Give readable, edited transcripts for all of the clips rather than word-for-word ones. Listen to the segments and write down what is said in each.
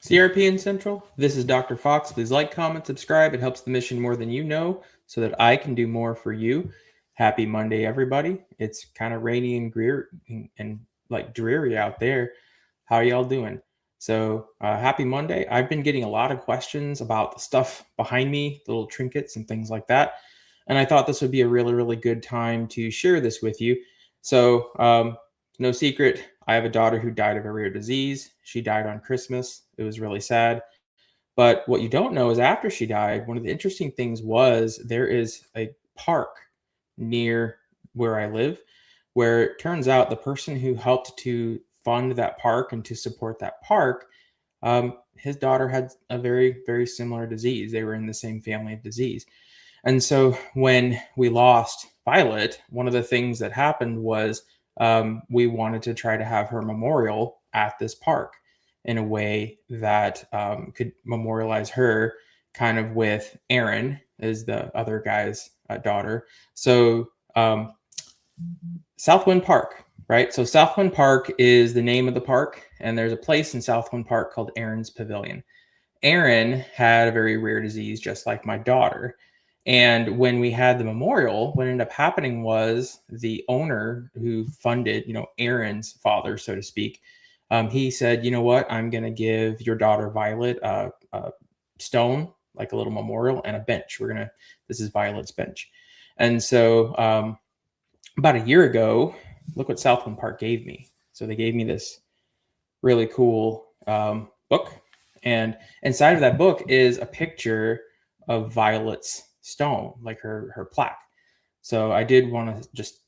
CRPN Central, this is Dr. Fox. Please like, comment, subscribe. It helps the mission more than you know so that I can do more for you. Happy Monday, everybody. It's kind of rainy and like dreary out there. How are y'all doing? So happy Monday. I've been getting a lot of questions about the stuff behind me, little trinkets and things like that. And I thought this would be a really, really good time to share this with you. So no secret, I have a daughter who died of a rare disease. She died on Christmas. It was really sad. But what you don't know is after she died, one of the interesting things was there is a park near where I live where it turns out the person who helped to fund that park and to support that park, his daughter had a very, very similar disease. They were in the same family of disease. And so when we lost Violet, one of the things that happened was we wanted to try to have her memorial at this park in a way that could memorialize her kind of with Erin, is the other guy's daughter. So Southwind Park, right? So Southwind Park is the name of the park, and there's a place in Southwind Park called Erin's Pavilion. Erin had a very rare disease, just like my daughter. And when we had the memorial, what ended up happening was the owner who funded, Erin's father, so to speak, he said, you know what, I'm going to give your daughter Violet a stone, like a little memorial, and a bench. This is Violet's bench. And so about a year ago, look what Southwind Park gave me. So they gave me this really cool book. And inside of that book is a picture of Violet's stone, like her plaque. So I did want to just,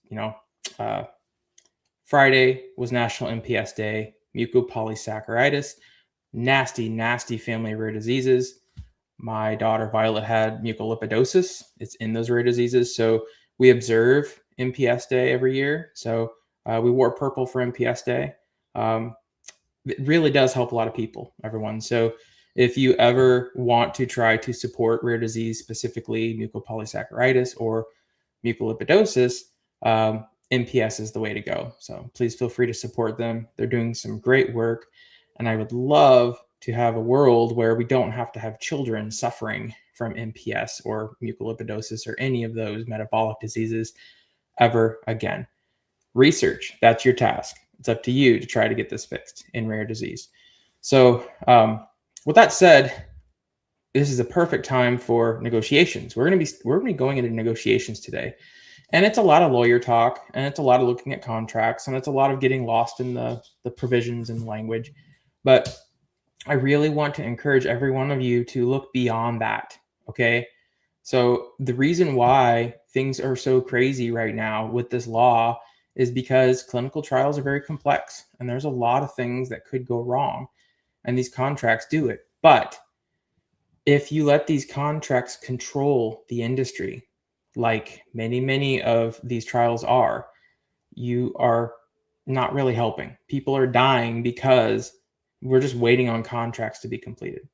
Friday was National MPS Day, mucopolysaccharitis, nasty, nasty family of rare diseases. My daughter Violet had mucolipidosis. It's in those rare diseases. So we observe MPS Day every year. So we wore purple for MPS Day. It really does help a lot of people, everyone. So if you ever want to try to support rare disease, specifically mucopolysaccharitis or mucolipidosis, MPS is the way to go. So please feel free to support them. They're doing some great work. And I would love to have a world where we don't have to have children suffering from MPS or mucolipidosis or any of those metabolic diseases ever again. Research, that's your task. It's up to you to try to get this fixed in rare disease. So with that said, this is a perfect time for negotiations. We're going to be going into negotiations today. And it's a lot of lawyer talk, and it's a lot of looking at contracts, and it's a lot of getting lost in the provisions and language. But I really want to encourage every one of you to look beyond that, okay? So the reason why things are so crazy right now with this law is because clinical trials are very complex, and there's a lot of things that could go wrong, and these contracts do it. But if you let these contracts control the industry, like many, many of these trials are, you are not really helping. People are dying because we're just waiting on contracts to be completed.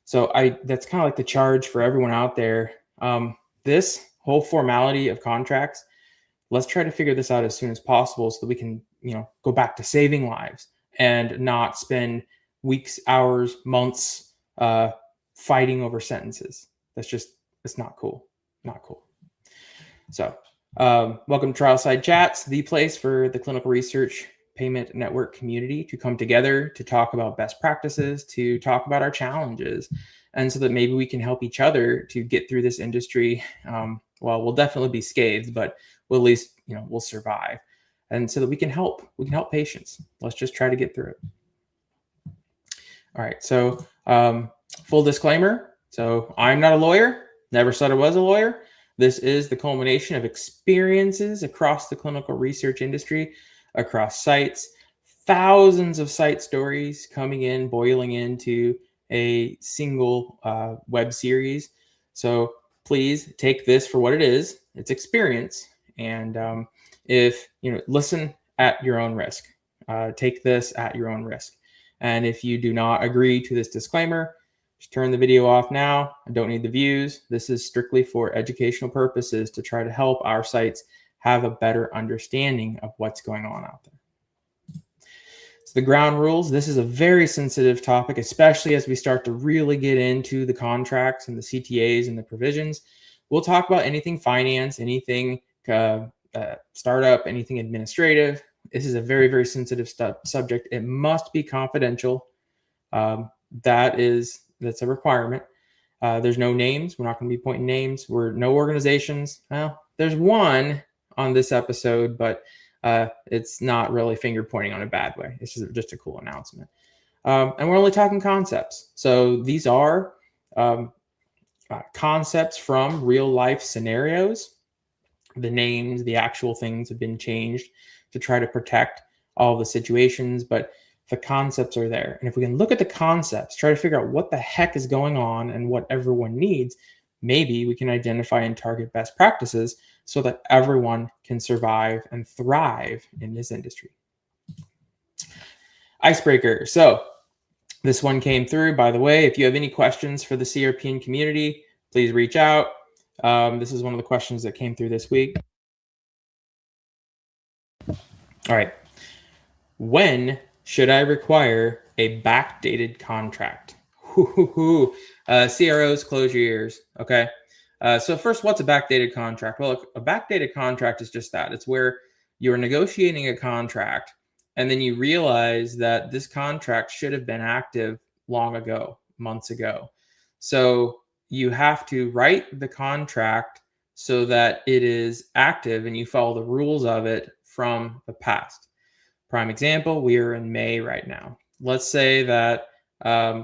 So that's kind of like the charge for everyone out there. This whole formality of contracts, let's try to figure this out as soon as possible so that we can, go back to saving lives and not spend weeks, hours, months fighting over sentences. It's not cool. Not cool. So welcome to TrialSide Chats, the place for the clinical research payment network community to come together to talk about best practices, to talk about our challenges, and so that maybe we can help each other to get through this industry. Well, we'll definitely be scathed, but we'll at least, we'll survive. And so that we can help patients. Let's just try to get through it. All right. So full disclaimer. So I'm not a lawyer, never said I was a lawyer. This is the culmination of experiences across the clinical research industry, across sites, thousands of site stories coming in, boiling into a single web series. So please take this for what it is. It's experience. And listen at your own risk. Take this at your own risk. And if you do not agree to this disclaimer, just turn the video off now. I don't need the views. This is strictly for educational purposes to try to help our sites have a better understanding of what's going on out there. So the ground rules, this is a very sensitive topic, especially as we start to really get into the contracts and the CTAs and the provisions. We'll talk about anything finance, anything startup, anything administrative. This is a very, very sensitive subject. It must be confidential. That's a requirement. There's no names. We're not going to be pointing names. We're no organizations. Well, there's one on this episode, but it's not really finger pointing on a bad way. It's just a cool announcement. And we're only talking concepts. So these are concepts from real life scenarios. The names, the actual things have been changed to try to protect all the situations, but the concepts are there. And if we can look at the concepts, try to figure out what the heck is going on and what everyone needs, maybe we can identify and target best practices so that everyone can survive and thrive in this industry. Icebreaker. So this one came through. By the way, if you have any questions for the CRPN community, please reach out. This is one of the questions that came through this week. All right. When should I require a backdated contract? CROs, close your ears. Okay. So first, what's a backdated contract? Well, a backdated contract is just that. It's where you're negotiating a contract and then you realize that this contract should have been active long ago, months ago. So you have to write the contract so that it is active and you follow the rules of it from the past. Prime example, we are in May right now. Let's say that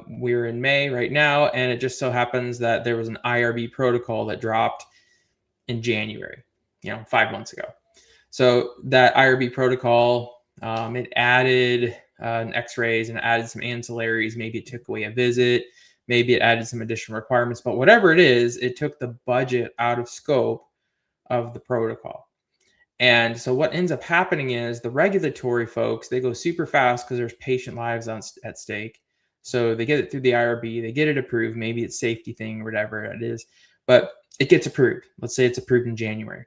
we're in May right now, and it just so happens that there was an IRB protocol that dropped in January, 5 months ago. So that IRB protocol, it added x-rays and added some ancillaries. Maybe it took away a visit. Maybe it added some additional requirements. But whatever it is, it took the budget out of scope of the protocol. And so what ends up happening is the regulatory folks, they go super fast because there's patient lives at stake. So they get it through the IRB, they get it approved. Maybe it's safety thing or whatever it is, but it gets approved. Let's say it's approved in January.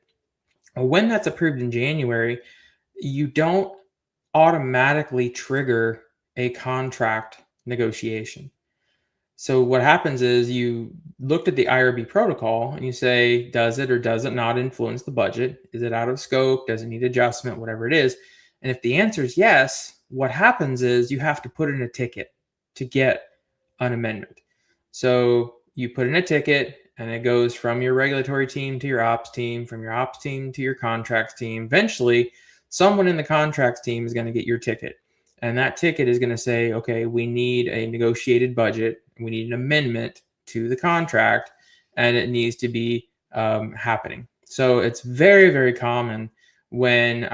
When that's approved in January, you don't automatically trigger a contract negotiation. So what happens is you looked at the IRB protocol and you say, does it or does it not influence the budget? Is it out of scope? Does it need adjustment? Whatever it is. And if the answer is yes, what happens is you have to put in a ticket to get an amendment. So you put in a ticket and it goes from your regulatory team to your ops team, from your ops team to your contracts team. Eventually, someone in the contracts team is going to get your ticket. And that ticket is going to say, okay, we need a negotiated budget. We need an amendment to the contract, and it needs to be happening. So it's very, very common when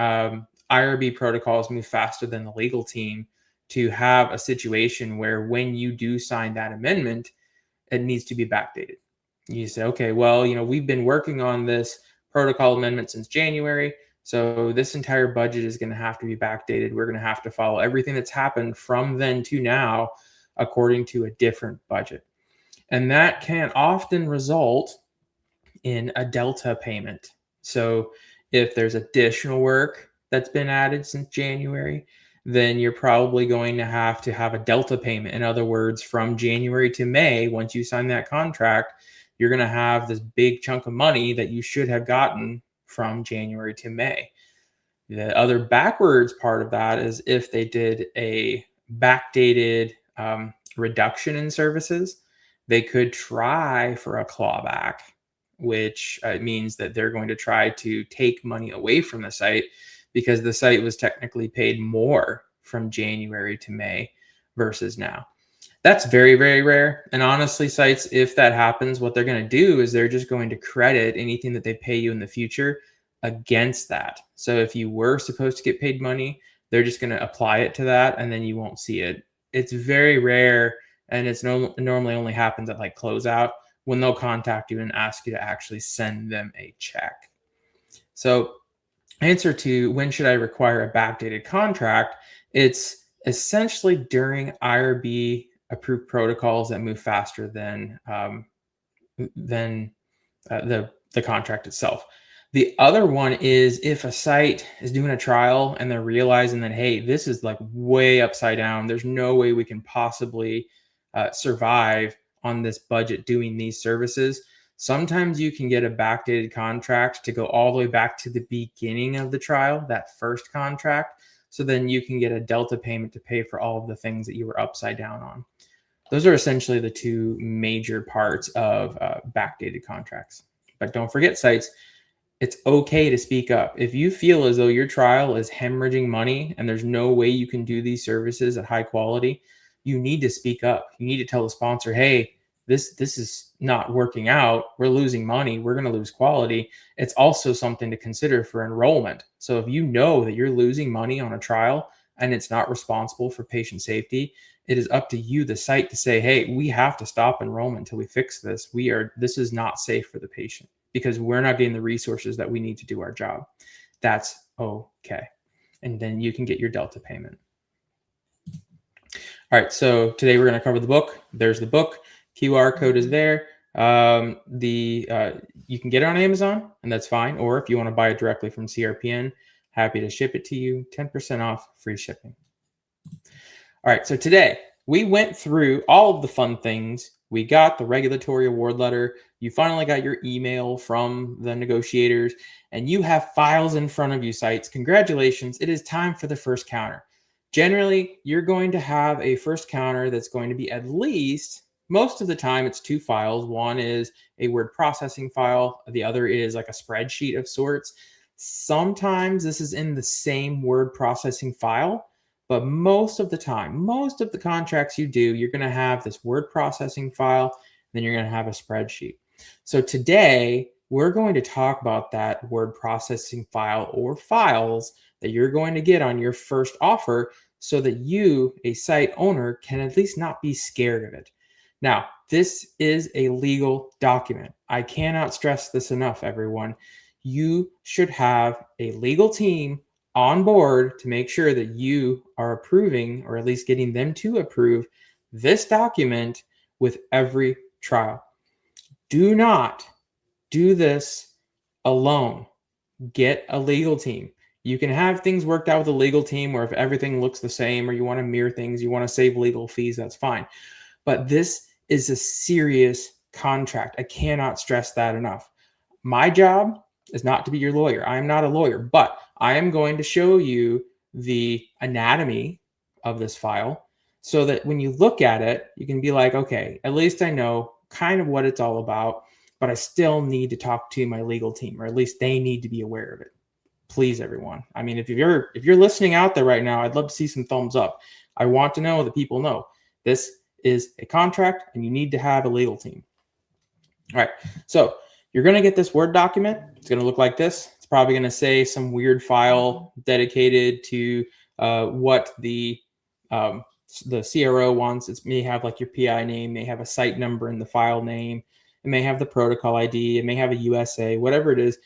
IRB protocols move faster than the legal team to have a situation where when you do sign that amendment, it needs to be backdated. You say, okay, well, we've been working on this protocol amendment since January. So this entire budget is going to have to be backdated. We're going to have to follow everything that's happened from then to now according to a different budget. And that can often result in a delta payment. So if there's additional work that's been added since January, then you're probably going to have a delta payment. In other words, from January to May, once you sign that contract, you're going to have this big chunk of money that you should have gotten from January to May. The other backwards part of that is if they did a backdated reduction in services, they could try for a clawback, which means that they're going to try to take money away from the site because the site was technically paid more from January to May versus now. That's very, very rare. And honestly, sites, if that happens, what they're going to do is they're just going to credit anything that they pay you in the future against that. So if you were supposed to get paid money, they're just going to apply it to that and then you won't see it. It's very rare, and it's normally only happens at like closeout when they'll contact you and ask you to actually send them a check. So answer to when should I require a backdated contract, it's essentially during IRB approved protocols that move faster than the contract itself. The other one is if a site is doing a trial and they're realizing that, hey, this is like way upside down. There's no way we can possibly survive on this budget doing these services. Sometimes you can get a backdated contract to go all the way back to the beginning of the trial, that first contract. So then you can get a delta payment to pay for all of the things that you were upside down on. Those are essentially the two major parts of backdated contracts. But don't forget, sites, it's okay to speak up. If you feel as though your trial is hemorrhaging money and there's no way you can do these services at high quality, you need to speak up. You need to tell the sponsor, hey, this is not working out. We're losing money. We're going to lose quality. It's also something to consider for enrollment. So if you know that you're losing money on a trial and it's not responsible for patient safety, it is up to you, the site, to say, hey, we have to stop enrollment until we fix this. This is not safe for the patient, because we're not getting the resources that we need to do our job. That's okay. And then you can get your delta payment. All right, so today we're going to cover the book. There's the book. QR code is there. You can get it on Amazon, and that's fine. Or if you want to buy it directly from CRPN, happy to ship it to you. 10% off, free shipping. All right, so today we went through all of the fun things. We got the regulatory award letter. You finally got your email from the negotiators, and you have files in front of you, sites. Congratulations. It is time for the first counter. Generally, you're going to have a first counter that's going to be at least, most of the time, it's two files. One is a word processing file. The other is like a spreadsheet of sorts. Sometimes this is in the same word processing file, but most of the time, most of the contracts you do, you're going to have this word processing file, then you're going to have a spreadsheet. So today, we're going to talk about that word processing file or files that you're going to get on your first offer, so that you, a site owner, can at least not be scared of it. Now, this is a legal document. I cannot stress this enough, everyone. You should have a legal team on board to make sure that you are approving, or at least getting them to approve, this document with every trial. Do not do this alone. Get a legal team. You can have things worked out with a legal team where if everything looks the same, or you want to mirror things, you want to save legal fees, that's fine. But this is a serious contract. I cannot stress that enough. My job is not to be your lawyer. I am not a lawyer, but I am going to show you the anatomy of this file so that when you look at it, you can be like, okay, at least I know kind of what it's all about, but I still need to talk to my legal team, or at least they need to be aware of it. Please, everyone. I mean, if you're listening out there right now, I'd love to see some thumbs up. I want to know that people know this is a contract and you need to have a legal team. All right, so you're going to get this Word document. It's going to look like this. It's probably going to say some weird file dedicated to what the CRO wants. It may have like your PI name, may have a site number in the file name, it may have the protocol ID, it may have a USA, whatever it is.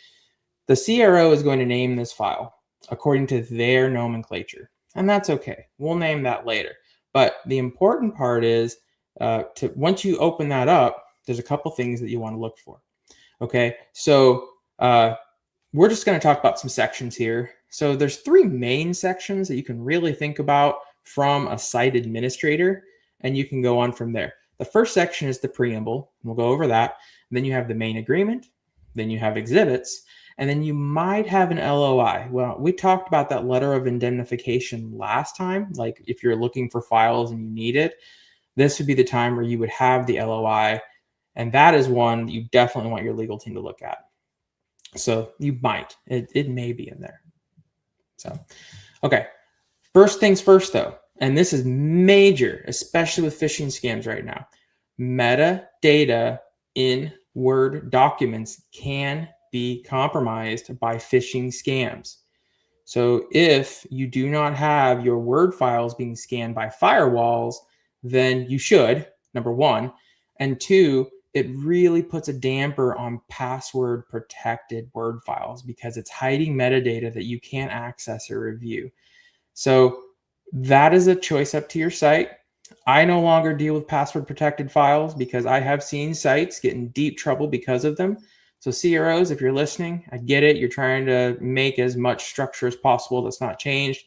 The CRO is going to name this file according to their nomenclature, and that's okay. We'll name that later. But the important part is once you open that up, there's a couple things that you want to look for. Okay, so we're just going to talk about some sections here. So there's three main sections that you can really think about from a site administrator, and you can go on from there. The first section is the preamble. We'll go over that. And then you have the main agreement. Then you have exhibits. And then you might have an LOI. Well, we talked about that letter of indemnification last time. Like if you're looking for files and you need it, this would be the time where you would have the LOI. And that is one that you definitely want your legal team to look at. So you might, it may be in there. So, okay. First things first though, and this is major, especially with phishing scams right now. Metadata in Word documents can be compromised by phishing scams. So if you do not have your Word files being scanned by firewalls, then you should, number one. And two, it really puts a damper on password protected Word files because it's hiding metadata that you can't access or review. So that is a choice up to your site. I no longer deal with password protected files because I have seen sites get in deep trouble because of them. So CROs, if you're listening, I get it. You're trying to make as much structure as possible that's not changed.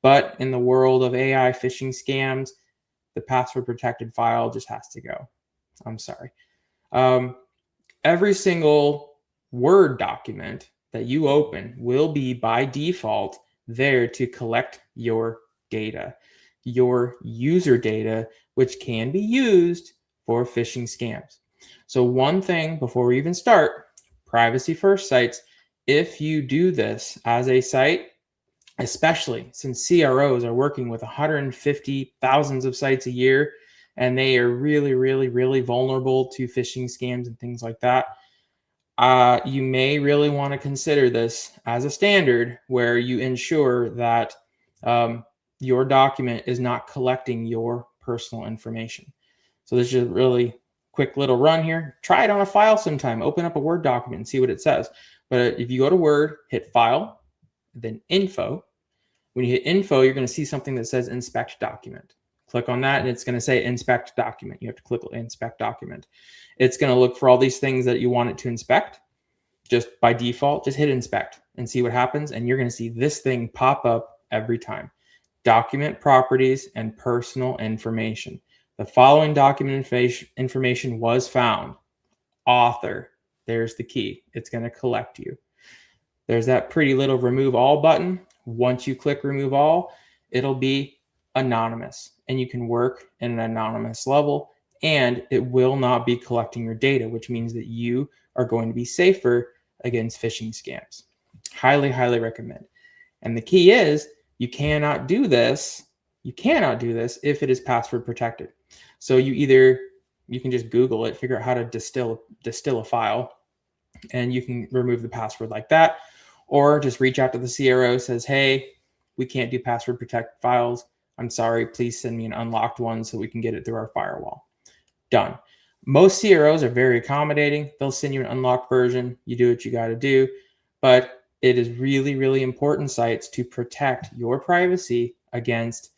But in the world of AI phishing scams, the password protected file just has to go. I'm sorry. Every single Word document that you open will be by default there to collect your data, your user data, which can be used for phishing scams. So one thing before we even start, privacy first sites, if you do this as a site, especially since CROs are working with 150,000 of sites a year, and they are really, really, really vulnerable to phishing scams and things like that, you may really want to consider this as a standard where you ensure that your document is not collecting your personal information. So this is a really quick little run here. Try it on a file sometime. Open up a Word document and see what it says. But if you go to Word, hit File, then Info. When you hit Info, you're going to see something that says Inspect Document. Click on that, and it's going to say Inspect Document. You have to click Inspect Document. It's going to look for all these things that you want it to inspect. Just by default, just hit Inspect and see what happens, and you're going to see this thing pop up every time. Document properties and personal information. The following document information was found. Author. There's the key. It's going to collect you. There's that pretty little Remove All button. Once you click Remove All, it'll be anonymous, and you can work in an anonymous level, and it will not be collecting your data, which means that you are going to be safer against phishing scams. Highly, highly recommend. And the key is you cannot do this. You cannot do this if it is password protected. So you can just Google it, figure out how to distill a file, and you can remove the password like that, or just reach out to the CRO, says, hey, we can't do password protect files. I'm sorry, please send me an unlocked one so we can get it through our firewall. Done. Most CROs are very accommodating. They'll send you an unlocked version. You do what you got to do. But it is really, really important, sites, to protect your privacy against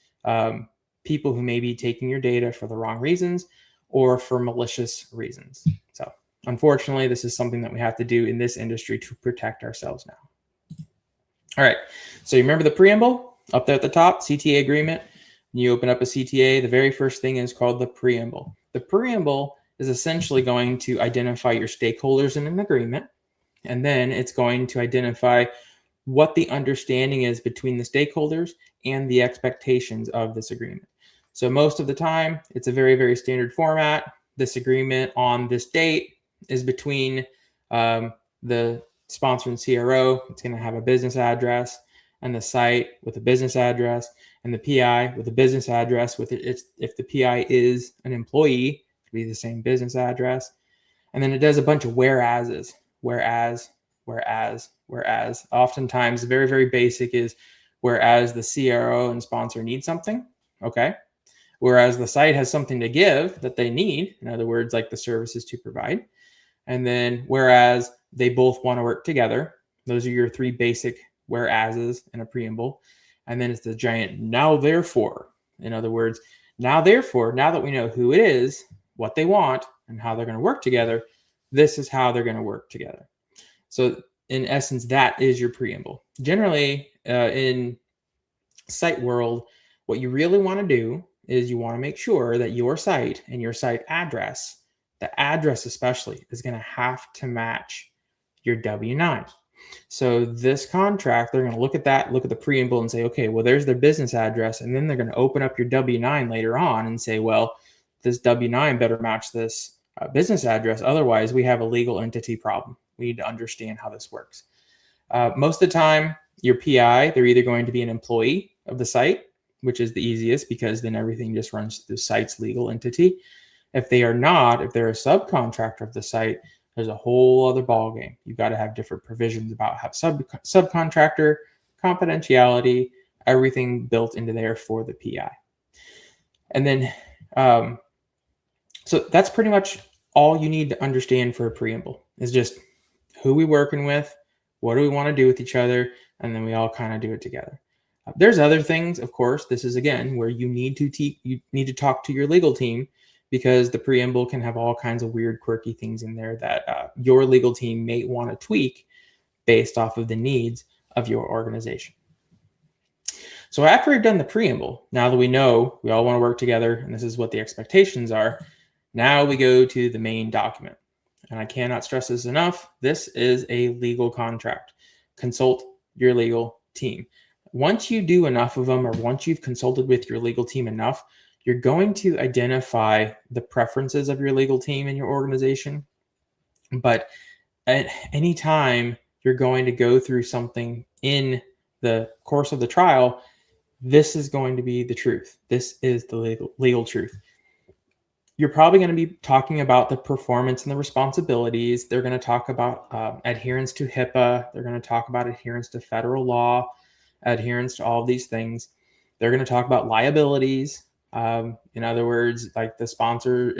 people who may be taking your data for the wrong reasons or for malicious reasons. So unfortunately, this is something that we have to do in this industry to protect ourselves now. All right. So you remember the preamble up there at the top, CTA agreement. You open up a CTA. The very first thing is called the preamble. The preamble is essentially going to identify your stakeholders in an agreement, and then it's going to identify what the understanding is between the stakeholders and the expectations of this agreement. So most of the time, it's a very, very standard format. This agreement on this date is between the sponsor and CRO. It's going to have a business address, and the site with a business address, and the PI with a business address. With it, if the PI is an employee, it'll be the same business address. And then it does a bunch of whereases. Whereas. Oftentimes, very, very basic is whereas the CRO and sponsor need something. Okay. Whereas the site has something to give that they need. In other words, like the services to provide. And then whereas they both want to work together. Those are your three basic whereases in a preamble. And then it's the giant now therefore. In other words, now therefore, now that we know who it is, what they want, and how they're going to work together, this is how they're going to work together. So in essence, that is your preamble. Generally, in site world, what you really want to do is you want to make sure that your site and your site address, the address especially, is going to have to match your W-9. So this contract, they're going to look at that, look at the preamble and say, okay, well, there's their business address. And then they're going to open up your W-9 later on and say, well, this W-9 better match this business address. Otherwise, we have a legal entity problem. We need to understand how this works. Most of the time, your PI, they're either going to be an employee of the site, which is the easiest because then everything just runs through the site's legal entity. If they are not, if they're a subcontractor of the site, there's a whole other ballgame. You've got to have different provisions about how subcontractor, confidentiality, everything built into there for the PI. And then, so that's pretty much all you need to understand for a preamble is just who we working with, what do we want to do with each other, and then we all kind of do it together. There's other things, of course. This is again where you need to talk to your legal team because the preamble can have all kinds of weird, quirky things in there that your legal team may want to tweak based off of the needs of your organization. So after we've done the preamble, now that we know we all want to work together and this is what the expectations are, now we go to the main document. And I cannot stress this enough. This is a legal contract. Consult your legal team. Once you do enough of them, or once you've consulted with your legal team enough, you're going to identify the preferences of your legal team in your organization. But at any time you're going to go through something in the course of the trial, this is going to be the truth. This is the legal truth. You're probably going to be talking about the performance and the responsibilities. They're going to talk about adherence to HIPAA. They're going to talk about adherence to federal law, adherence to all of these things. They're going to talk about liabilities. In other words, like the sponsor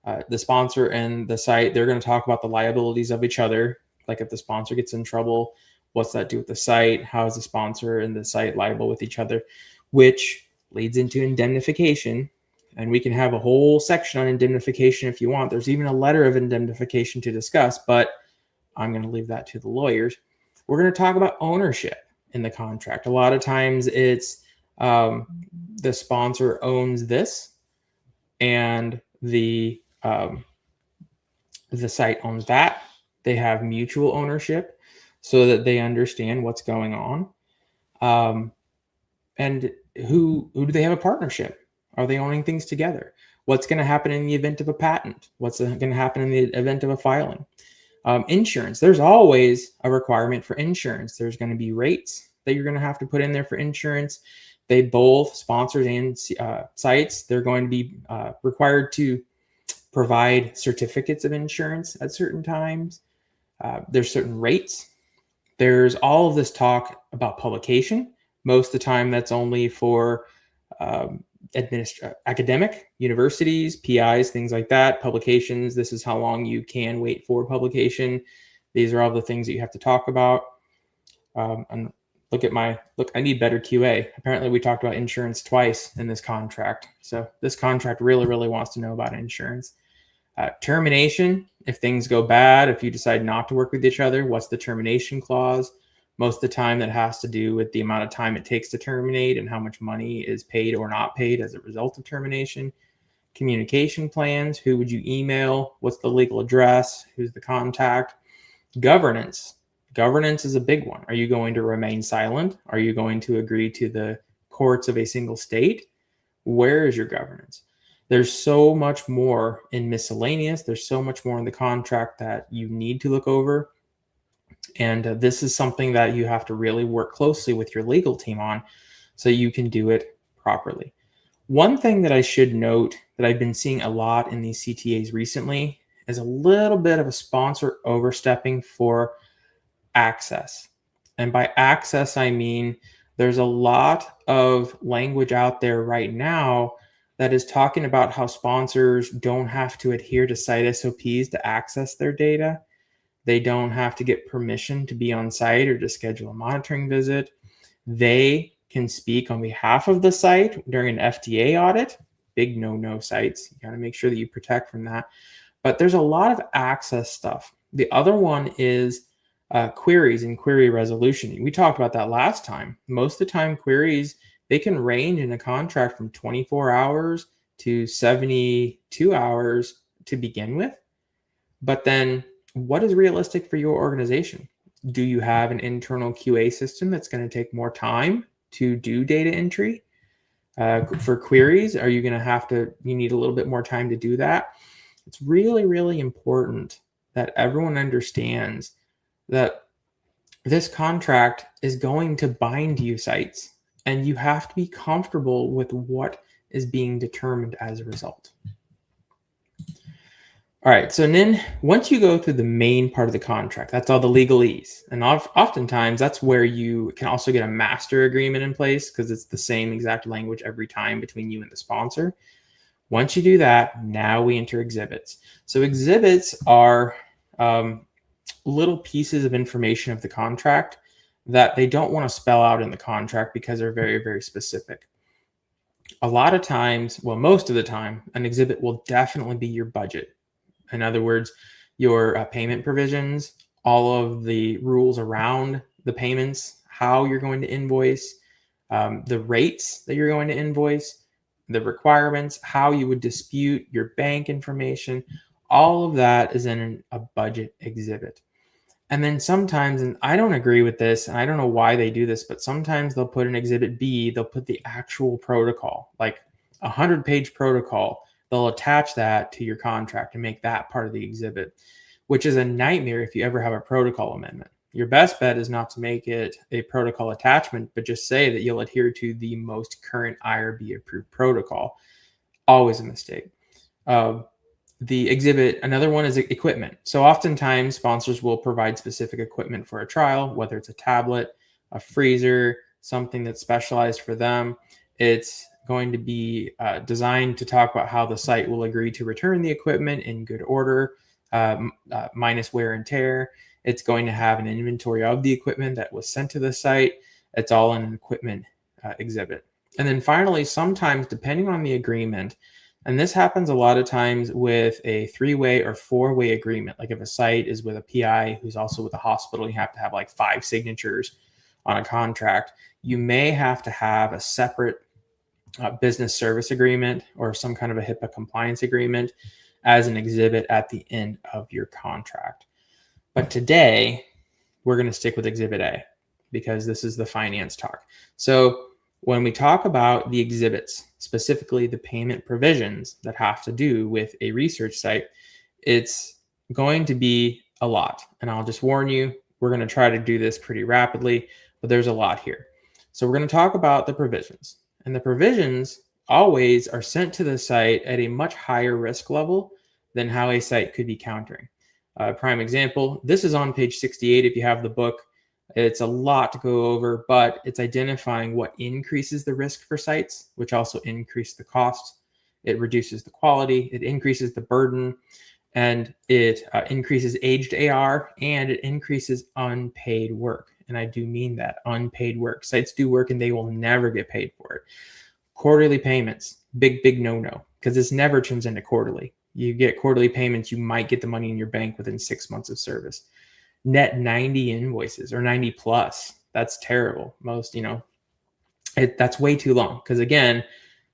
and the site, they're going to talk about the liabilities of each other. Like if the sponsor gets in trouble, what's that do with the site? How is the sponsor and the site liable with each other? Which leads into indemnification. And we can have a whole section on indemnification if you want. There's even a letter of indemnification to discuss, but I'm going to leave that to the lawyers. We're going to talk about ownership in the contract. A lot of times it's the sponsor owns this and the site owns that. They have mutual ownership so that they understand what's going on. And who do they have a partnership? Are they owning things together? What's going to happen in the event of a patent? What's going to happen in the event of a filing? Insurance. There's always a requirement for insurance. There's going to be rates that you're going to have to put in there for insurance. They both, sponsors and sites, they're going to be required to provide certificates of insurance at certain times. There's certain rates. There's all of this talk about publication. Most of the time, that's only for academic universities, PIs, things like that, publications. This is how long you can wait for publication. These are all the things that you have to talk about. And I need better QA. Apparently we talked about insurance twice in this contract. So this contract really, really wants to know about insurance. Termination, if things go bad, if you decide not to work with each other, what's the termination clause? Most of the time that has to do with the amount of time it takes to terminate and how much money is paid or not paid as a result of termination. Communication plans, who would you email? What's the legal address? Who's the contact? Governance. Governance is a big one. Are you going to remain silent? Are you going to agree to the courts of a single state? Where is your governance? There's so much more in miscellaneous. There's so much more in the contract that you need to look over. And this is something that you have to really work closely with your legal team on so you can do it properly. One thing that I should note that I've been seeing a lot in these CTAs recently is a little bit of a sponsor overstepping for access. And by access, I mean there's a lot of language out there right now that is talking about how sponsors don't have to adhere to site SOPs to access their data. They don't have to get permission to be on site or to schedule a monitoring visit. They can speak on behalf of the site during an FDA audit. Big no-no sites. You got to make sure that you protect from that. But there's a lot of access stuff. The other one is queries and query resolution. We talked about that last time. Most of the time, queries, they can range in a contract from 24 hours to 72 hours to begin with. But then what is realistic for your organization? Do you have an internal QA system that's going to take more time to do data entry? For queries, are you going to you need a little bit more time to do that? It's really, really important that everyone understands that this contract is going to bind you sites, and you have to be comfortable with what is being determined as a result. All right, so then once you go through the main part of the contract, that's all the legalese. And oftentimes that's where you can also get a master agreement in place because it's the same exact language every time between you and the sponsor. Once you do that, now we enter exhibits. So exhibits are little pieces of information of the contract that they don't want to spell out in the contract because they're very, very specific. A lot of times, well, most of the time, an exhibit will definitely be your budget. In other words, your payment provisions, all of the rules around the payments, how you're going to invoice, the rates that you're going to invoice, the requirements, how you would dispute your bank information. All of that is in a budget exhibit. And then sometimes, and I don't agree with this, and I don't know why they do this, but sometimes they'll put an exhibit B, they'll put the actual protocol, like a 100-page protocol. They'll attach that to your contract and make that part of the exhibit, which is a nightmare if you ever have a protocol amendment. Your best bet is not to make it a protocol attachment, but just say that you'll adhere to the most current IRB approved protocol. Always a mistake. The exhibit, another one is equipment. So oftentimes sponsors will provide specific equipment for a trial, whether it's a tablet, a freezer, something that's specialized for them. It's going to be designed to talk about how the site will agree to return the equipment in good order, minus wear and tear. It's going to have an inventory of the equipment that was sent to the site. It's all in an equipment exhibit. And then finally, sometimes depending on the agreement, and this happens a lot of times with a 3-way or 4-way agreement. Like if a site is with a PI who's also with a hospital, you have to have like 5 signatures on a contract. You may have to have a separate business service agreement or some kind of a HIPAA compliance agreement as an exhibit at the end of your contract. But today, we're going to stick with Exhibit A because this is the finance talk. So when we talk about the exhibits, specifically the payment provisions that have to do with a research site, it's going to be a lot. And I'll just warn you, we're going to try to do this pretty rapidly, but there's a lot here. So we're going to talk about the provisions. And the provisions always are sent to the site at a much higher risk level than how a site could be countering. Prime example, this is on page 68 if you have the book. It's a lot to go over, but it's identifying what increases the risk for sites, which also increase the costs. It reduces the quality, it increases the burden, and it increases aged AR, and it increases unpaid work. And I do mean that, unpaid work. Sites do work and they will never get paid for it. Quarterly payments, big no-no, because this never turns into quarterly. You get quarterly payments, you might get the money in your bank within 6 months of service. Net 90 invoices or 90 plus. That's terrible. Most, that's way too long. Because again,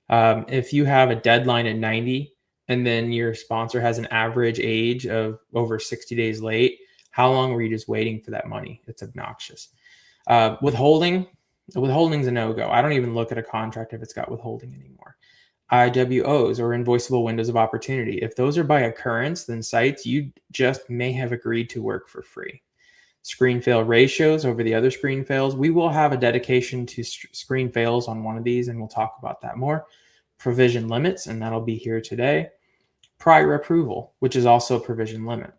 if you have a deadline at 90 and then your sponsor has an average age of over 60 days late, how long were you just waiting for that money? It's obnoxious. Withholding's a no-go. I don't even look at a contract if it's got withholding anymore. IWOs or invoiceable windows of opportunity. If those are by occurrence, then sites you just may have agreed to work for free. Screen fail ratios over the other screen fails. We will have a dedication to screen fails on one of these, and we'll talk about that more. Provision limits, and that'll be here today. Prior approval, which is also a provision limit.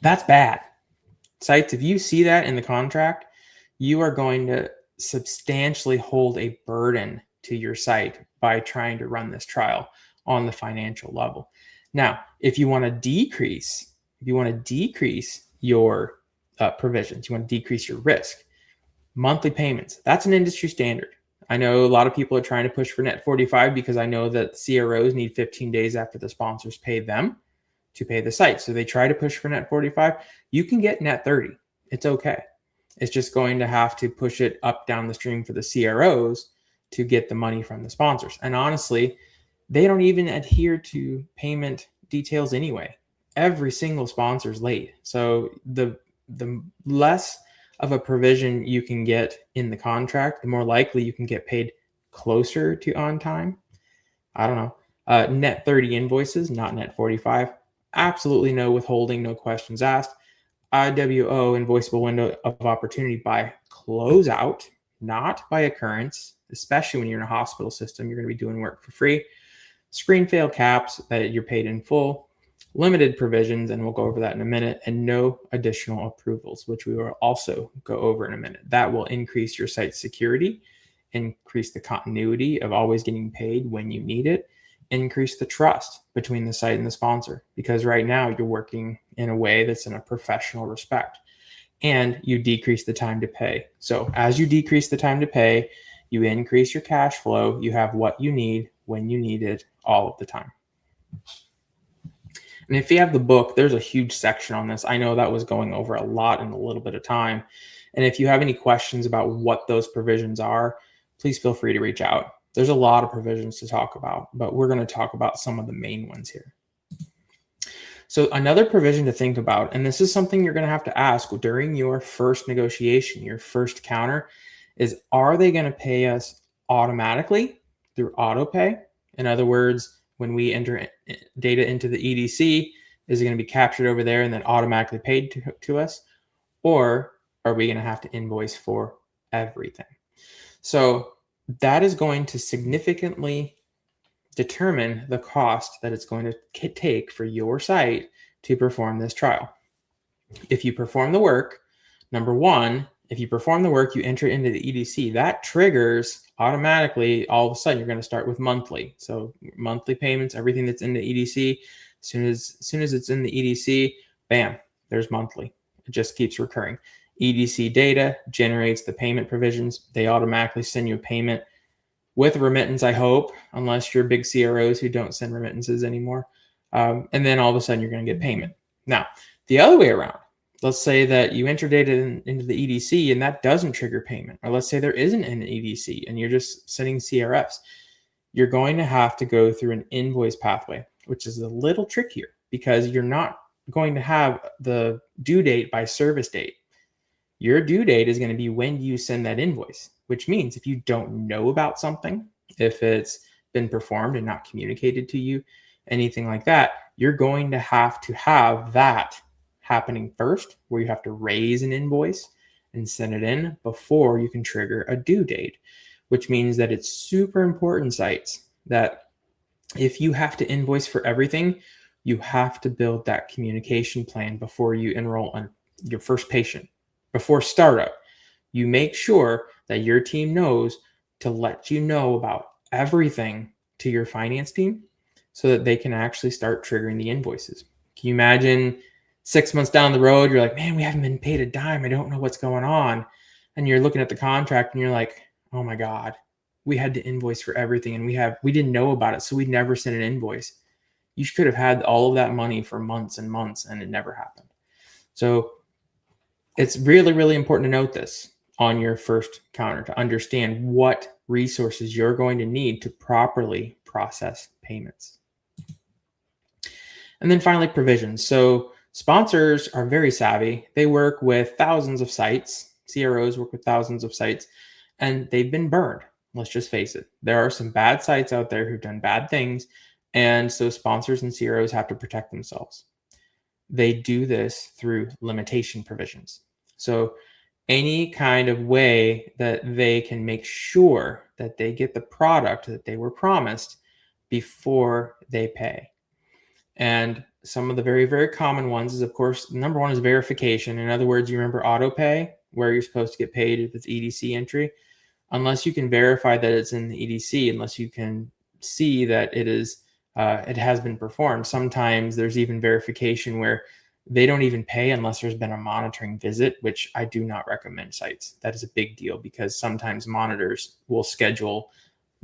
That's bad. Sites, if you see that in the contract, you are going to substantially hold a burden to your site by trying to run this trial on the financial level. Now, if you want to decrease your provisions, you want to decrease your risk, monthly payments, that's an industry standard. I know a lot of people are trying to push for net 45 because I know that CROs need 15 days after the sponsors pay them to pay the site. So they try to push for net 45. You can get net 30. It's okay. It's just going to have to push it up down the stream for the CROs to get the money from the sponsors. And honestly, they don't even adhere to payment details anyway. Every single sponsor is late. So the less of a provision you can get in the contract, the more likely you can get paid closer to on time. I don't know. Net 30 invoices, not net 45. Absolutely no withholding, no questions asked. IWO, invoiceable window of opportunity by closeout, not by occurrence, especially when you're in a hospital system, you're going to be doing work for free. Screen fail caps that you're paid in full, limited provisions, and we'll go over that in a minute, and no additional approvals, which we will also go over in a minute. That will increase your site security, increase the continuity of always getting paid when you need it, increase the trust between the site and the sponsor, because right now you're working in a way that's in a professional respect, and you decrease the time to pay. So as you decrease the time to pay, You increase your cash flow. You have what you need when you need it all of the time. And if you have the book, there's a huge section on this. I know that was going over a lot in a little bit of time. And if you have any questions about what those provisions are, please feel free to reach out. There's a lot of provisions to talk about, but we're going to talk about some of the main ones here. So another provision to think about, and this is something you're going to have to ask during your first negotiation, your first counter, is are they going to pay us automatically through auto pay? In other words, when we enter data into the EDC, is it going to be captured over there and then automatically paid to us? Or are we going to have to invoice for everything? So that is going to significantly determine the cost that it's going to take for your site to perform this trial. If you perform the work, number one, if you perform the work, you enter it into the EDC, that triggers automatically, all of a sudden, you're going to start with monthly. So monthly payments, everything that's in the EDC, as soon as it's in the EDC, bam, there's monthly. It just keeps recurring. EDC data generates the payment provisions. They automatically send you a payment with remittance, I hope, unless you're big CROs who don't send remittances anymore. And then all of a sudden you're going to get payment. Now, the other way around, let's say that you enter data into the EDC and that doesn't trigger payment. Or let's say there isn't an EDC and you're just sending CRFs. You're going to have to go through an invoice pathway, which is a little trickier because you're not going to have the due date by service date. Your due date is going to be when you send that invoice, which means if you don't know about something, if it's been performed and not communicated to you, anything like that, you're going to have that happening first, where you have to raise an invoice and send it in before you can trigger a due date, which means that it's super important, sites, that if you have to invoice for everything, you have to build that communication plan before you enroll on your first patient. Before startup, you make sure that your team knows to let you know about everything to your finance team so that they can actually start triggering the invoices. Can you imagine 6 months down the road, you're like, man, we haven't been paid a dime. I don't know what's going on. And you're looking at the contract and you're like, oh my God, we had to invoice for everything and we didn't know about it. So we never sent an invoice. You could have had all of that money for months and months and it never happened. So it's really, really important to note this on your first counter to understand what resources you're going to need to properly process payments. And then finally, provisions. So sponsors are very savvy. They work with thousands of sites. CROs work with thousands of sites, and they've been burned. Let's just face it. There are some bad sites out there who've done bad things, and so sponsors and CROs have to protect themselves. They do this through limitation provisions. So any kind of way that they can make sure that they get the product that they were promised before they pay. And some of the very, very common ones is, of course, number one is verification. In other words, you remember auto pay, where you're supposed to get paid if it's EDC entry. Unless you can verify that it's in the EDC, unless you can see that it has been performed. Sometimes there's even verification where they don't even pay unless there's been a monitoring visit, which I do not recommend, sites. That is a big deal because sometimes monitors will schedule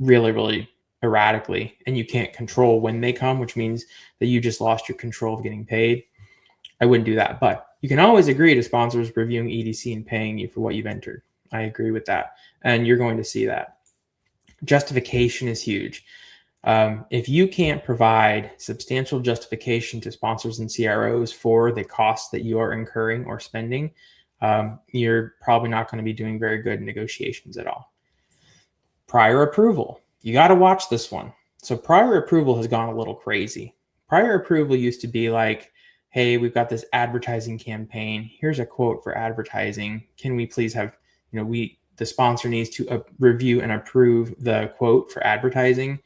really, really erratically and you can't control when they come, which means that you just lost your control of getting paid. I wouldn't do that, but you can always agree to sponsors reviewing EDC and paying you for what you've entered. I agree with that. And you're going to see that. Justification is huge. If you can't provide substantial justification to sponsors and CROs for the costs that you are incurring or spending, you're probably not going to be doing very good in negotiations at all. Prior approval. You got to watch this one. So prior approval has gone a little crazy. Prior approval used to be like, hey, we've got this advertising campaign. Here's a quote for advertising. Can we please have, the sponsor needs to review and approve the quote for advertising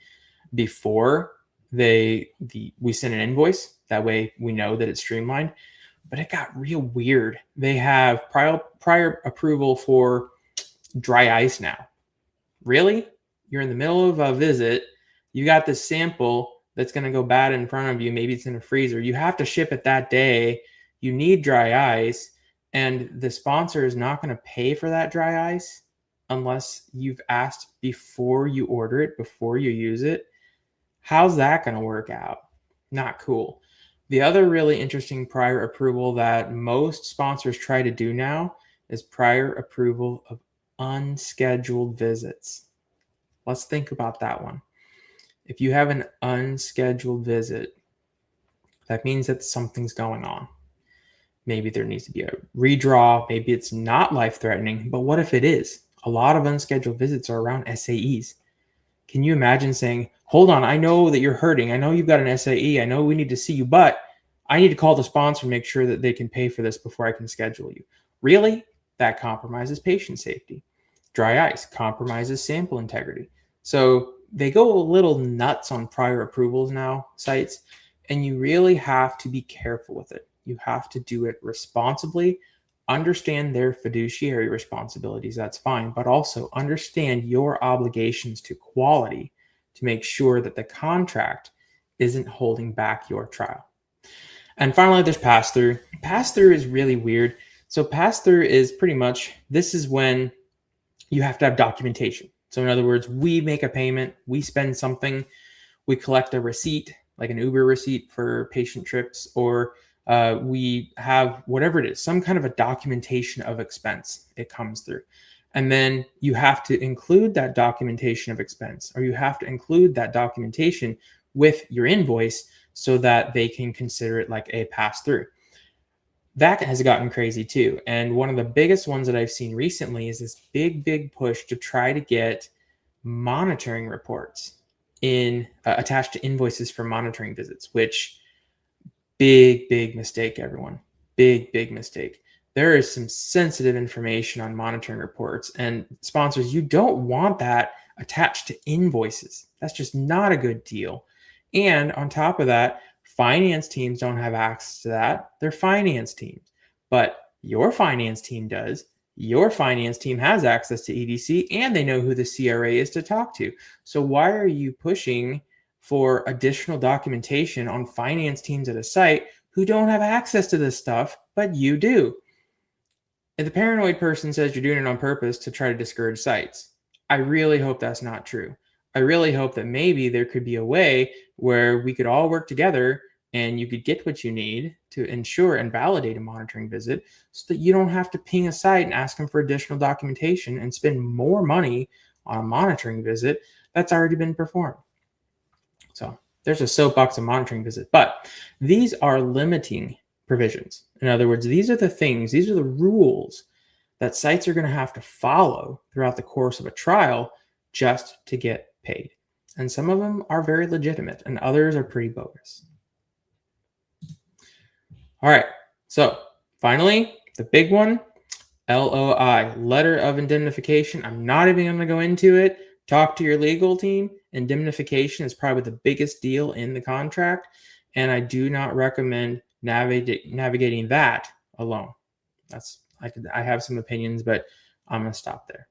before we send an invoice. That way we know that it's streamlined. But it got real weird. They have prior approval for dry ice now. Really? You're in the middle of a visit. You got this sample that's going to go bad in front of you. Maybe it's in a freezer. You have to ship it that day. You need dry ice. And the sponsor is not going to pay for that dry ice unless you've asked before you order it, before you use it. How's that going to work out? Not cool. The other really interesting prior approval that most sponsors try to do now is prior approval of unscheduled visits. Let's think about that one. If you have an unscheduled visit, that means that something's going on. Maybe there needs to be a redraw. Maybe it's not life-threatening, but what if it is? A lot of unscheduled visits are around SAEs. Can you imagine saying, hold on, I know that you're hurting. I know you've got an SAE. I know we need to see you, but I need to call the sponsor and make sure that they can pay for this before I can schedule you. Really? That compromises patient safety. Dry ice compromises sample integrity. So they go a little nuts on prior approvals now, sites, and you really have to be careful with it. You have to do it responsibly, understand their fiduciary responsibilities, that's fine, but also understand your obligations to quality to make sure that the contract isn't holding back your trial. And finally, there's pass-through. Pass-through is really weird. So pass-through is pretty much, this is when you have to have documentation. So in other words, we make a payment, we spend something, we collect a receipt, like an Uber receipt for patient trips, or we have whatever it is, some kind of a documentation of expense it comes through. And then you have to include that documentation of expense, or you have to include that documentation with your invoice so that they can consider it like a pass-through. That has gotten crazy too. And one of the biggest ones that I've seen recently is this big push to try to get monitoring reports in attached to invoices for monitoring visits, which big mistake, everyone. Big mistake. There is some sensitive information on monitoring reports, and sponsors, you don't want that attached to invoices. That's just not a good deal. And on top of that, finance teams don't have access to that. They're finance teams, but your finance team does. Your finance team has access to EDC, and they know who the CRA is to talk to. So why are you pushing for additional documentation on finance teams at a site who don't have access to this stuff, but you do? And the paranoid person says you're doing it on purpose to try to discourage sites. I really hope that's not true. I really hope that maybe there could be a way where we could all work together and you could get what you need to ensure and validate a monitoring visit so that you don't have to ping a site and ask them for additional documentation and spend more money on a monitoring visit that's already been performed. So there's a soapbox of monitoring visit, but these are limiting provisions. In other words, these are the things, these are the rules that sites are going to have to follow throughout the course of a trial just to get paid. And some of them are very legitimate and others are pretty bogus. All right, so finally, the big one, LOI, letter of indemnification. I'm not even going to go into it. Talk to your legal team. Indemnification is probably the biggest deal in the contract, and I do not recommend navigating that alone. I have some opinions, but I'm going to stop there.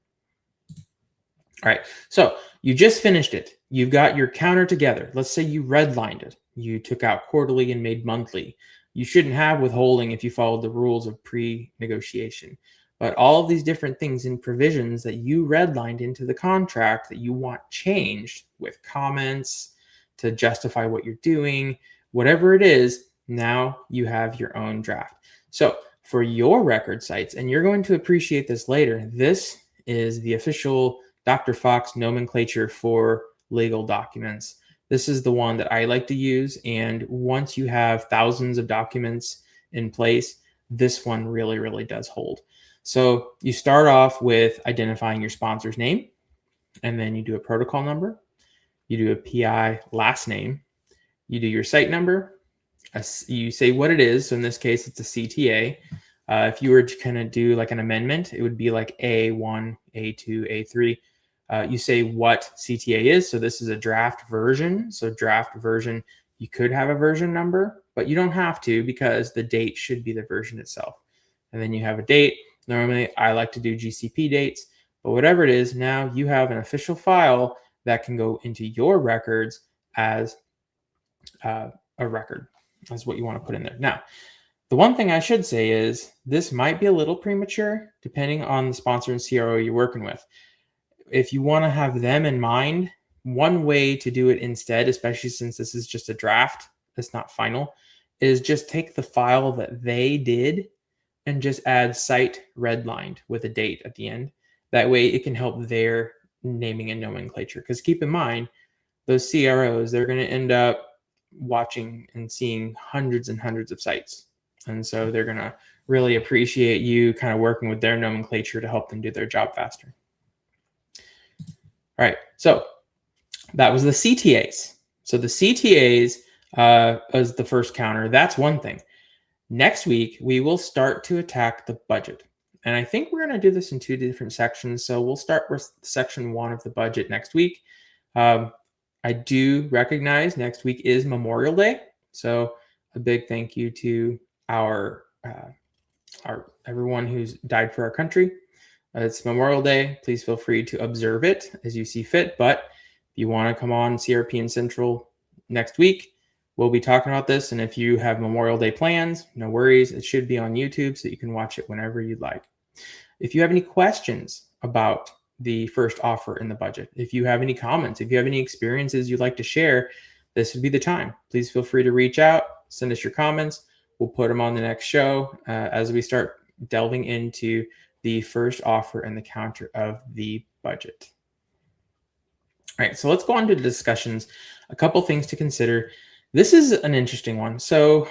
All right, so you just finished it. You've got your counter together. Let's say you redlined it. You took out quarterly and made monthly. You shouldn't have withholding if you followed the rules of pre-negotiation. But all of these different things and provisions that you redlined into the contract that you want changed with comments to justify what you're doing, whatever it is, now you have your own draft. So for your record sites, and you're going to appreciate this later, this is the official Dr. Fox nomenclature for legal documents. This is the one that I like to use. And once you have thousands of documents in place, this one really does hold. So you start off with identifying your sponsor's name, and then you do a protocol number. You do a PI last name. You do your site number. You say what it is. So in this case, it's a CTA. If you were to kind of do like an amendment, it would be like A1, A2, A3. You say what CTA is. So this is a draft version. So draft version, you could have a version number, but you don't have to because the date should be the version itself. And then you have a date. Normally, I like to do GCP dates, but whatever it is, now you have an official file that can go into your records as a record. That's what you want to put in there. Now, the one thing I should say is this might be a little premature depending on the sponsor and CRO you're working with. if you want to have them in mind, one way to do it instead, especially since this is just a draft, it's not final, is just take the file that they did and just add site redlined with a date at the end. That way it can help their naming and nomenclature. Because keep in mind, those CROs, they're going to end up watching and seeing hundreds and hundreds of sites. And so they're going to really appreciate you kind of working with their nomenclature to help them do their job faster. All right, so that was the CTAs. So the CTAs as the first counter, that's one thing. Next week, we will start to attack the budget. And I think we're going to do this in 2 different sections. So we'll start with section 1 of the budget next week. I do recognize next week is Memorial Day. So a big thank you to our everyone who's died for our country. It's Memorial Day. Please feel free to observe it as you see fit. But if you want to come on CRPN Central next week, we'll be talking about this. And if you have Memorial Day plans, no worries. It should be on YouTube so you can watch it whenever you'd like. If you have any questions about the first offer in the budget, if you have any comments, if you have any experiences you'd like to share, this would be the time. Please feel free to reach out, send us your comments. We'll put them on the next show as we start delving into the first offer and the counter of the budget. All right, so let's go on to the discussions. A couple things to consider. This is an interesting one. So,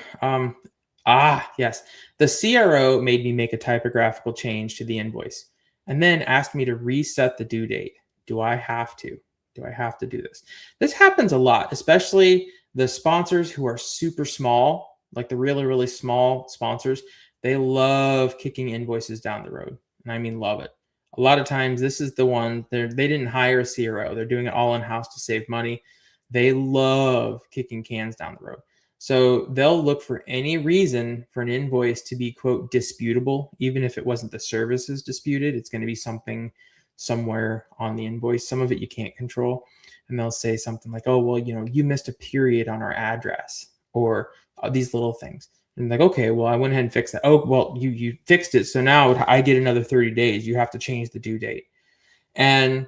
yes, the CRO made me make a typographical change to the invoice and then asked me to reset the due date. Do I have to? Do I have to do this? This happens a lot, especially the sponsors who are super small, like the really, really small sponsors. They love kicking invoices down the road. And I mean, love it. A lot of times, this is the one, they didn't hire a CRO. They're doing it all in-house to save money. They love kicking cans down the road. So they'll look for any reason for an invoice to be, quote, disputable. Even if it wasn't the services disputed, it's going to be something somewhere on the invoice. Some of it you can't control. And they'll say something like, oh, well, you missed a period on our address, or these little things. And like, okay, well, I went ahead and fixed that. Oh, well, you fixed it. So now I get another 30 days. You have to change the due date. And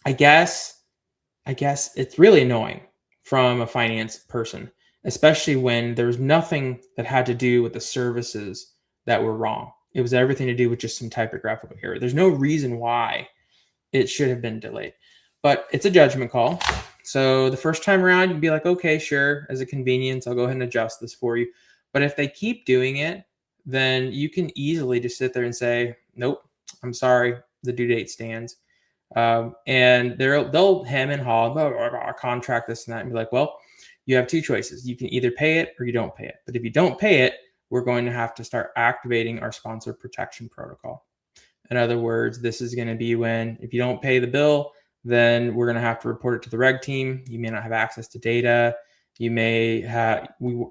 I guess it's really annoying from a finance person, especially when there's nothing that had to do with the services that were wrong. It was everything to do with just some typographical error. There's no reason why it should have been delayed, but it's a judgment call. So the first time around, you'd be like, okay, sure, as a convenience, I'll go ahead and adjust this for you. But if they keep doing it, then you can easily just sit there and say, nope, I'm sorry, the due date stands. And they'll hem and haw, our contract, this and that, and be like, well, you have 2 choices. You can either pay it or you don't pay it. But if you don't pay it, we're going to have to start activating our sponsor protection protocol. In other words, this is going to be when, if you don't pay the bill, then we're going to have to report it to the reg team. You may not have access to data. We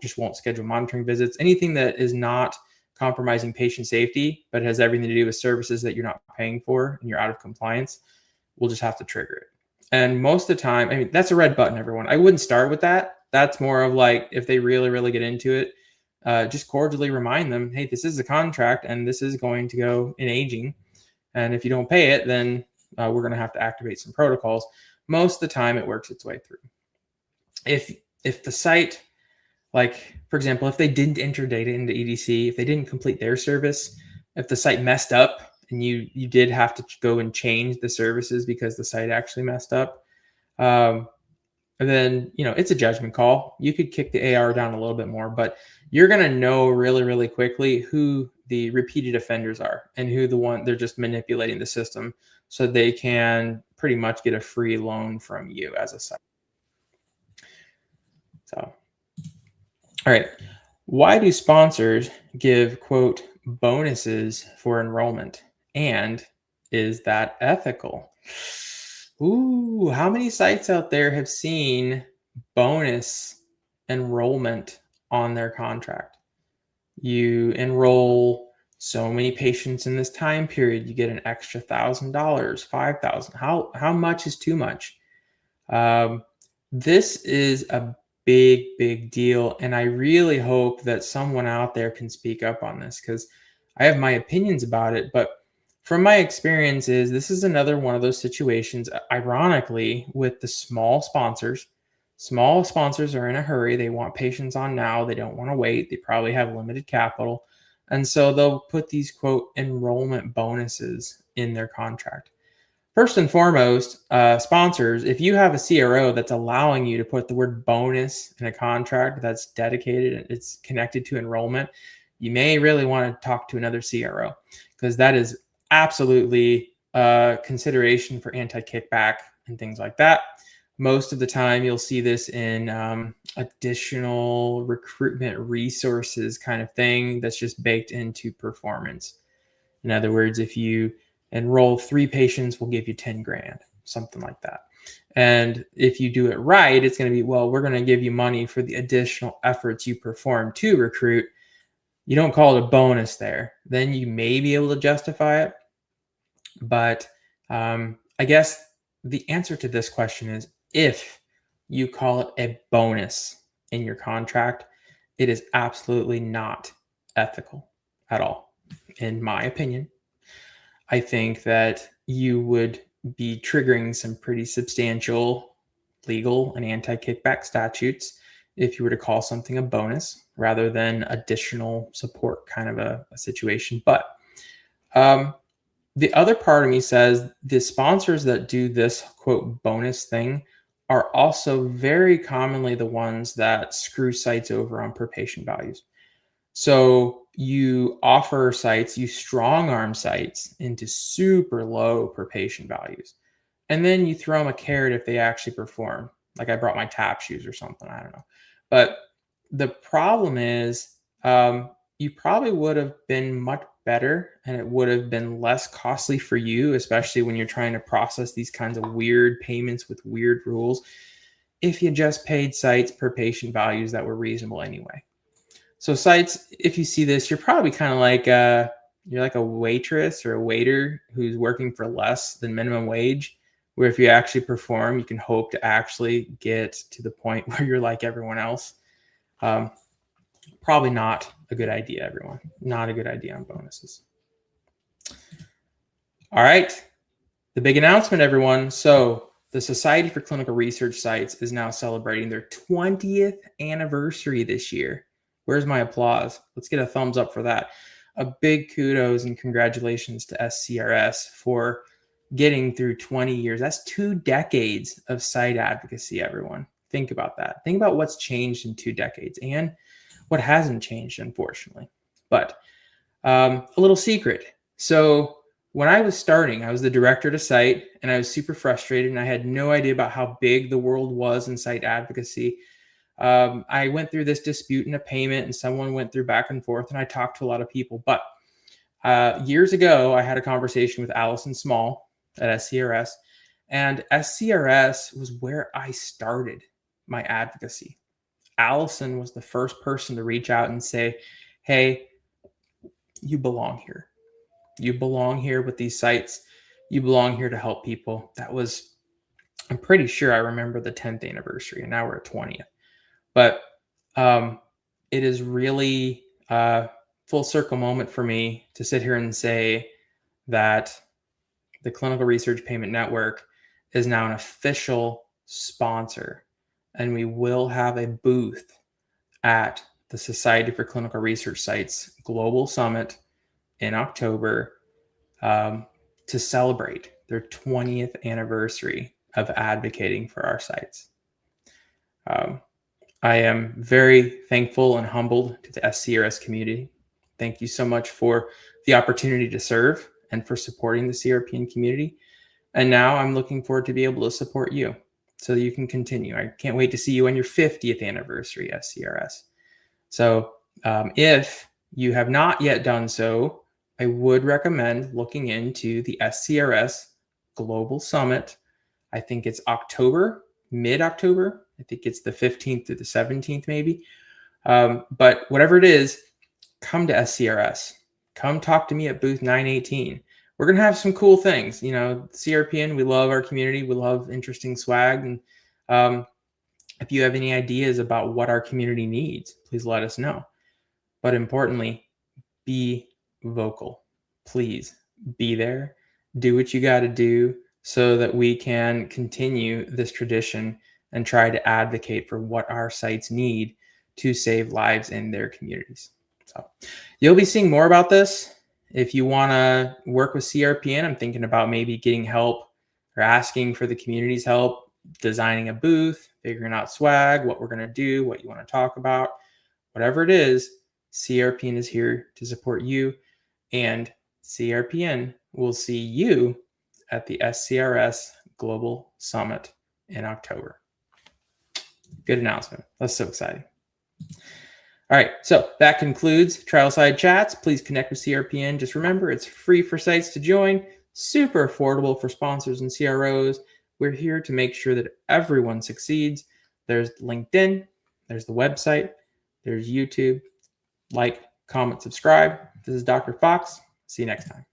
just won't schedule monitoring visits. Anything that is not compromising patient safety, but has everything to do with services that you're not paying for and you're out of compliance, we'll just have to trigger it. And most of the time, I mean, that's a red button, everyone. I wouldn't start with that. That's more of like, if they really, really get into it, just cordially remind them, hey, this is a contract and this is going to go in aging. And if you don't pay it, then we're going to have to activate some protocols. Most of the time, it works its way through. If the site, like, for example, if they didn't enter data into EDC, if they didn't complete their service, if the site messed up and you did have to go and change the services because the site actually messed up, then, it's a judgment call. You could kick the AR down a little bit more, but you're going to know really, really quickly who the repeated offenders are and who they're just manipulating the system so they can pretty much get a free loan from you as a site. So, all right. Why do sponsors give, quote, bonuses for enrollment? And is that ethical? Ooh, how many sites out there have seen bonus enrollment on their contract? You enroll so many patients in this time period, you get an extra $1,000, $5,000. How much is too much? This is a big deal, and I really hope that someone out there can speak up on this, because I have my opinions about it. But From my experiences, this is another one of those situations, ironically, with the small sponsors. Small sponsors are in a hurry. They want patients on now. They don't want to wait. They probably have limited capital. And so they'll put these, quote, enrollment bonuses in their contract. First and foremost, sponsors, if you have a CRO that's allowing you to put the word bonus in a contract that's dedicated and it's connected to enrollment, you may really want to talk to another CRO, because that is absolutely a consideration for anti-kickback and things like that. Most of the time, you'll see this in additional recruitment resources kind of thing that's just baked into performance. In other words, if you enroll 3 patients, we'll give you 10 grand, something like that. And if you do it right, it's going to be, well, we're going to give you money for the additional efforts you perform to recruit. You don't call it a bonus there. Then you may be able to justify it. But I guess the answer to this question is, if you call it a bonus in your contract, it is absolutely not ethical at all, in my opinion. I think that you would be triggering some pretty substantial legal and anti-kickback statutes if you were to call something a bonus rather than additional support kind of a situation. But the other part of me says the sponsors that do this, quote, bonus thing are also very commonly the ones that screw sites over on per patient values. So you offer sites, you strong arm sites into super low per patient values. And then you throw them a carrot if they actually perform. Like I brought my tap shoes or something, I don't know. But the problem is you probably would have been much better and it would have been less costly for you, especially when you're trying to process these kinds of weird payments with weird rules, if you just paid sites per patient values that were reasonable anyway. So sites, if you see this, you're probably kind of like you're like a waitress or a waiter who's working for less than minimum wage, where if you actually perform, you can hope to actually get to the point where you're like everyone else. Probably not a good idea, everyone. Not a good idea on bonuses. All right. The big announcement, everyone. So the Society for Clinical Research Sites is now celebrating their 20th anniversary this year. Where's my applause? Let's get a thumbs up for that. A big kudos and congratulations to SCRS for getting through 20 years. That's 2 decades of site advocacy, everyone. Think about that. Think about what's changed in 2 decades and what hasn't changed, unfortunately. But a little secret. So when I was starting, I was the director to site, and I was super frustrated, and I had no idea about how big the world was in site advocacy. I went through this dispute and a payment, and someone went through back and forth, and I talked to a lot of people. But years ago, I had a conversation with Allison Small at SCRS, and SCRS was where I started my advocacy. Allison was the first person to reach out and say, hey, you belong here. You belong here with these sites. You belong here to help people. That was, I'm pretty sure I remember the 10th anniversary, and now we're at 20th. But it is really a full circle moment for me to sit here and say that the Clinical Research Payment Network is now an official sponsor, and we will have a booth at the Society for Clinical Research Sites Global Summit in October to celebrate their 20th anniversary of advocating for our sites. I am very thankful and humbled to the SCRS community. Thank you so much for the opportunity to serve and for supporting the CRPN community. And now I'm looking forward to be able to support you so that you can continue. I can't wait to see you on your 50th anniversary, SCRS. So if you have not yet done so, I would recommend looking into the SCRS Global Summit. I think it's October, mid-October. I think it's the 15th to the 17th, maybe. But whatever it is, come to SCRS. Come talk to me at booth 918. We're going to have some cool things. You know, CRPN, we love our community. We love interesting swag. And if you have any ideas about what our community needs, please let us know. But importantly, be vocal. Please be there, do what you got to do so that we can continue this tradition and try to advocate for what our sites need to save lives in their communities. So you'll be seeing more about this. If you want to work with CRPN, I'm thinking about maybe getting help or asking for the community's help, designing a booth, figuring out swag, what we're going to do, what you want to talk about, whatever it is, CRPN is here to support you, and CRPN will see you at the SCRS Global Summit in October. Good announcement. That's so exciting. All right, so that concludes TrialSide Chats. Please connect with CRPN. Just remember, it's free for sites to join, super affordable for sponsors and CROs. We're here to make sure that everyone succeeds. There's LinkedIn, there's the website, there's YouTube. Like, comment, subscribe. This is Dr. Fox. See you next time.